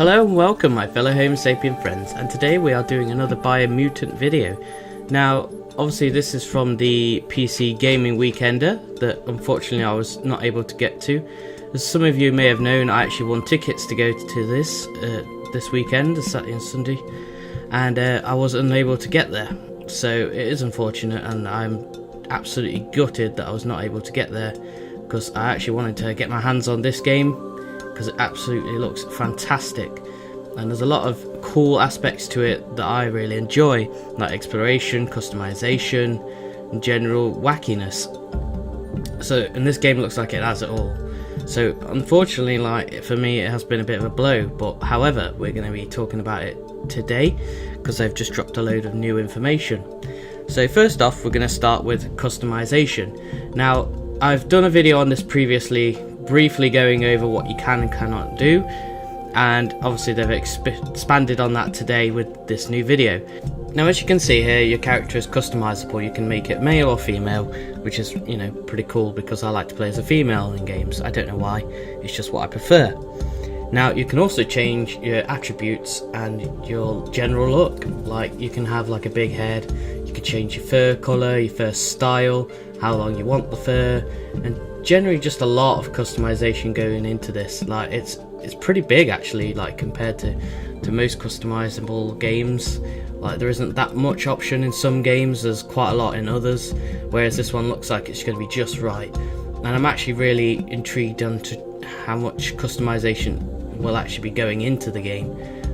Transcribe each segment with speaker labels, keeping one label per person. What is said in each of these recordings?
Speaker 1: Hello and welcome my fellow Homo sapien friends, and today we are doing another Biomutant video. Now obviously this is from the PC Gaming Weekender that unfortunately I was not able to get to. As some of you may have known, I actually won tickets to go to this weekend, Saturday and Sunday, and I was unable to get there. So it is unfortunate, and I'm absolutely gutted that I was not able to get there, because I actually wanted to get my hands on this game because it absolutely looks fantastic, and there's a lot of cool aspects to it that I really enjoy, like exploration, customization, and general wackiness. And this game looks like it has it all. So unfortunately, like, for me it has been a bit of a blow, but however we're going to be talking about it today because they've just dropped a load of new information. So first off, we're going to start with customization. Now I've done a video on this previously, briefly going over what you can and cannot do, and obviously they've expanded on that today with this new video. Now as you can see here, your character is customizable. You can make it male or female, which is, you know, pretty cool because I like to play as a female in games. I don't know why, it's just what I prefer. Now you can also change your attributes and your general look. Like, you can have like a big head, you can change your fur colour, your fur style, how long you want the fur, and generally just a lot of customization going into this. Like, it's pretty big actually, like compared to most customizable games. Like, there isn't that much option in some games, there's quite a lot in others, whereas this one looks like it's going to be just right. And I'm actually really intrigued into how much customization will actually be going into the game,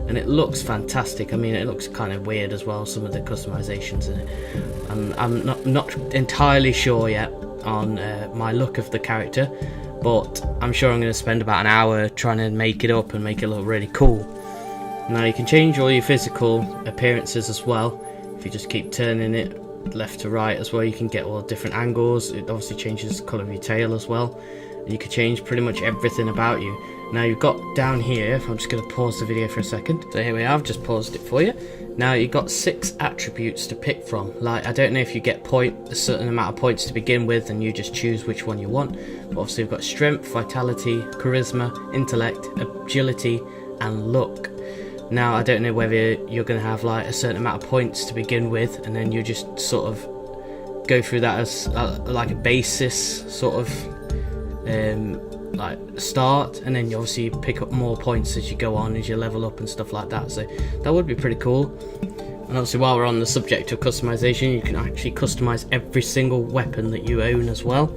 Speaker 1: and it looks fantastic. I mean, it looks kind of weird as well, some of the customizations in it, and I'm not entirely sure yet on my look of the character, but I'm sure I'm going to spend about an hour trying to make it up and make it look really cool. Now you can change all your physical appearances as well. If you just keep turning it left to right as well, you can get all different angles. It obviously changes the colour of your tail as well, and you can change pretty much everything about you. Now you've got down here, if I'm just going to pause the video for a second, so here we are, I've just paused it for you. Now you've got 6 attributes to pick from. Like, I don't know if you get a certain amount of points to begin with and you just choose which one you want, but obviously you've got strength, vitality, charisma, intellect, agility and luck. Now I don't know whether you're going to have like a certain amount of points to begin with, and then you just sort of go through that as like a basis sort of like start, and then you obviously pick up more points as you go on, as you level up and stuff like that. So that would be pretty cool. And obviously, while we're on the subject of customization, you can actually customize every single weapon that you own as well.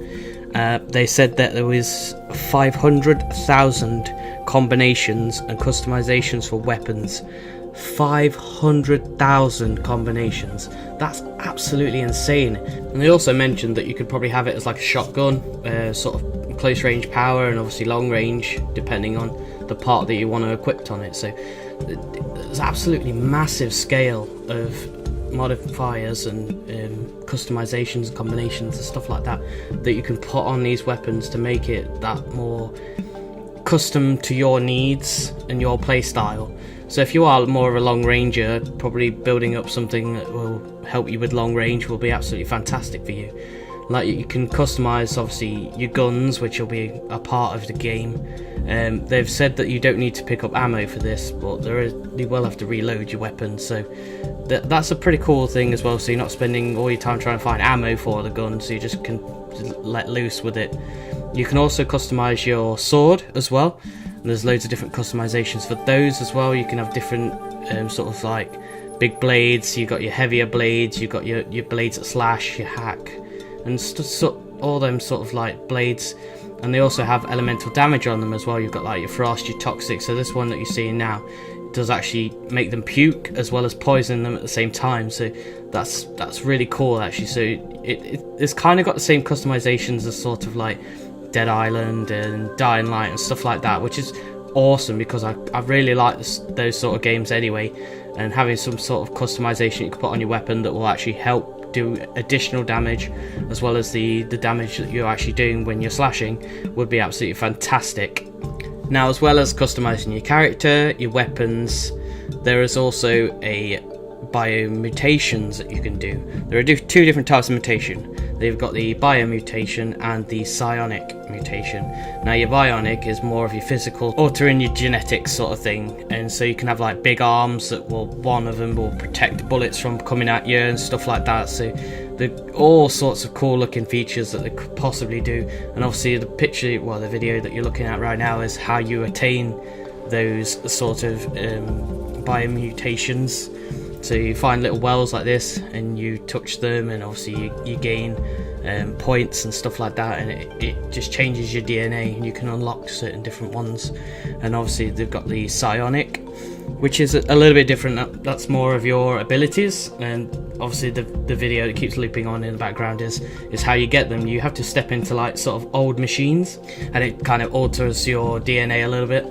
Speaker 1: They said that there was 500,000 combinations and customizations for weapons. 500,000 combinations. That's absolutely insane. And they also mentioned that you could probably have it as like a shotgun, sort of close range power, and obviously long range depending on the part that you want to equip on it. So there's absolutely massive scale of modifiers and customizations and combinations and stuff like that that you can put on these weapons to make it that more custom to your needs and your play style. So if you are more of a long ranger, probably building up something that will help you with long range will be absolutely fantastic for you. Like, you can customize obviously your guns, which will be a part of the game. They've said that you don't need to pick up ammo for this, but you will have to reload your weapons, so that's a pretty cool thing as well. So you're not spending all your time trying to find ammo for the gun, so you just can let loose with it. You can also customize your sword as well, and there's loads of different customizations for those as well. You can have different sort of like big blades, you've got your heavier blades, you've got your blades that slash, your hack, and all them sort of like blades. And they also have elemental damage on them as well. You've got like your frost, your toxic. So this one that you're seeing now does actually make them puke as well as poison them at the same time. So that's really cool actually. So it's kind of got the same customizations as sort of like Dead Island and Dying Light and stuff like that, which is awesome because I really like those sort of games anyway. And having some sort of customization you can put on your weapon that will actually help do additional damage, as well as the damage that you're actually doing when you're slashing, would be absolutely fantastic. Now, as well as customizing your character, your weapons, there is also a biomutations that you can do. There are two different types of mutation. They've got the biomutation and the psionic mutation. Now your bionic is more of your physical, altering your genetics sort of thing, and so you can have like big arms that will, one of them will protect bullets from coming at you and stuff like that. So there are all sorts of cool looking features that they could possibly do, and obviously the picture, well, the video that you're looking at right now is how you attain those sort of biomutations. So you find little wells like this and you touch them, and obviously you gain points and stuff like that, and it just changes your DNA and you can unlock certain different ones. And obviously they've got the psionic, which is a little bit different. That's more of your abilities, and obviously the video that keeps looping on in the background is how you get them. You have to step into like sort of old machines, and it kind of alters your DNA a little bit,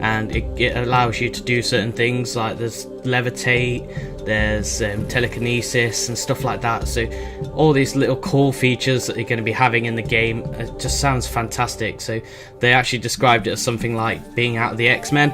Speaker 1: and it allows you to do certain things, like there's levitate, there's telekinesis and stuff like that. So all these little cool features that you're going to be having in the game, it just sounds fantastic. So they actually described it as something like being out of the X-Men,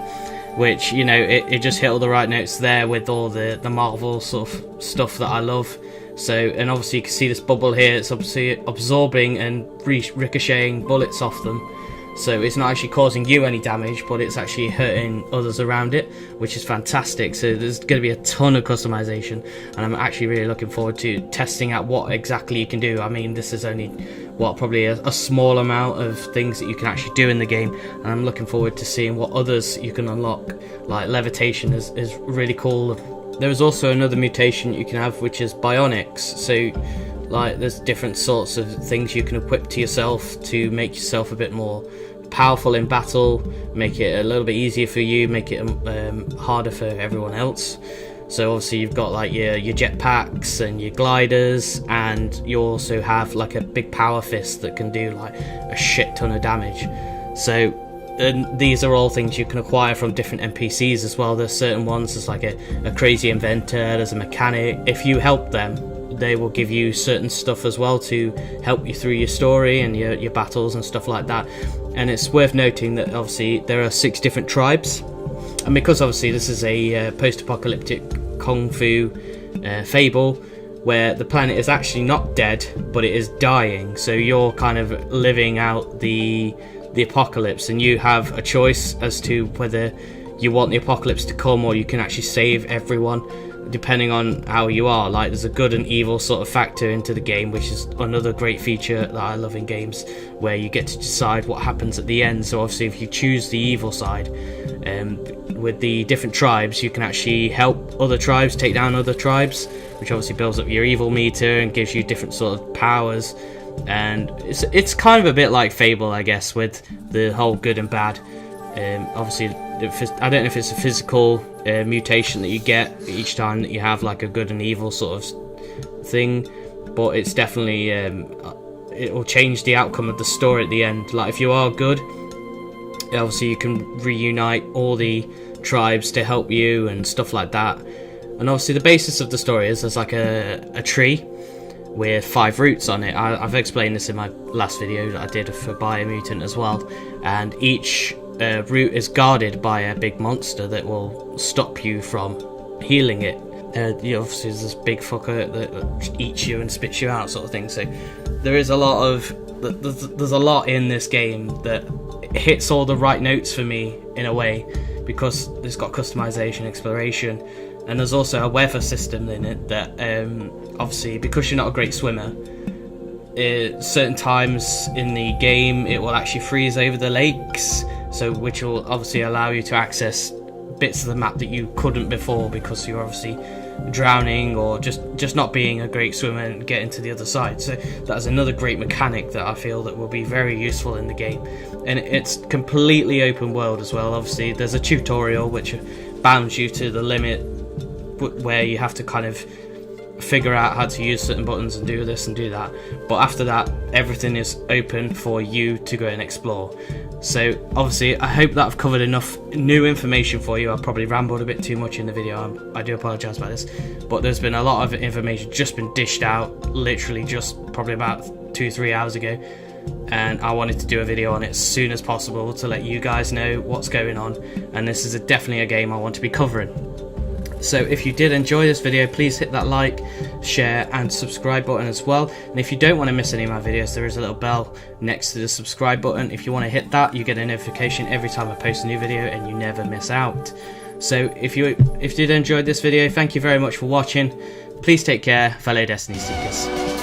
Speaker 1: which, you know, it just hit all the right notes there with all the Marvel sort of stuff that I love. So, and obviously you can see this bubble here, it's obviously absorbing and ricocheting bullets off them. So it's not actually causing you any damage, but it's actually hurting others around it, which is fantastic. So there's going to be a ton of customization, and I'm actually really looking forward to testing out what exactly you can do. I mean, this is only, what, probably a small amount of things that you can actually do in the game, and I'm looking forward to seeing what others you can unlock. Like levitation is really cool. There is also another mutation you can have, which is bionics. So like there's different sorts of things you can equip to yourself to make yourself a bit more powerful in battle, make it a little bit easier for you, make it harder for everyone else. So obviously you've got like your jetpacks and your gliders, and you also have like a big power fist that can do like a shit ton of damage. So, and these are all things you can acquire from different NPCs as well. There's certain ones, there's like a crazy inventor, there's a mechanic. If you help them, they will give you certain stuff as well to help you through your story and your battles and stuff like that. And it's worth noting that obviously there are 6 different tribes, and because obviously this is a post-apocalyptic kung fu fable where the planet is actually not dead, but it is dying, so you're kind of living out the apocalypse, and you have a choice as to whether you want the apocalypse to come or you can actually save everyone, depending on how you are. Like there's a good and evil sort of factor into the game, which is another great feature that I love in games, where you get to decide what happens at the end. So obviously if you choose the evil side, with the different tribes, you can actually help other tribes take down other tribes, which obviously builds up your evil meter and gives you different sort of powers. And it's kind of a bit like Fable, I guess, with the whole good and bad. Obviously I don't know if it's a physical mutation that you get each time that you have like a good and evil sort of thing, but it's definitely it will change the outcome of the story at the end. Like if you are good, obviously you can reunite all the tribes to help you and stuff like that. And obviously the basis of the story is there's like a tree with 5 roots on it. I've explained this in my last video that I did for Biomutant as well, and each root is guarded by a big monster that will stop you from healing it. Obviously there's this big fucker that eats you and spits you out sort of thing. So there is a lot of there's a lot in this game that hits all the right notes for me in a way, because it's got customization, exploration, and there's also a weather system in it that obviously, because you're not a great swimmer, certain times in the game it will actually freeze over the lakes, so which will obviously allow you to access bits of the map that you couldn't before, because you're obviously drowning or just not being a great swimmer and getting to the other side. So that's another great mechanic that I feel that will be very useful in the game. And it's completely open world as well. Obviously there's a tutorial which bounds you to the limit, where you have to kind of figure out how to use certain buttons and do this and do that, but after that everything is open for you to go and explore. So obviously I hope that I've covered enough new information for you. I probably rambled a bit too much in the video, I do apologise about this, but there's been a lot of information just been dished out literally just probably about 2-3 hours ago, and I wanted to do a video on it as soon as possible to let you guys know what's going on, and this is definitely a game I want to be covering. So if you did enjoy this video, please hit that like, share and subscribe button as well. And if you don't want to miss any of my videos, there is a little bell next to the subscribe button. If you want to hit that, you get a notification every time I post a new video and you never miss out. So if you did enjoy this video, thank you very much for watching. Please take care, fellow Destiny Seekers.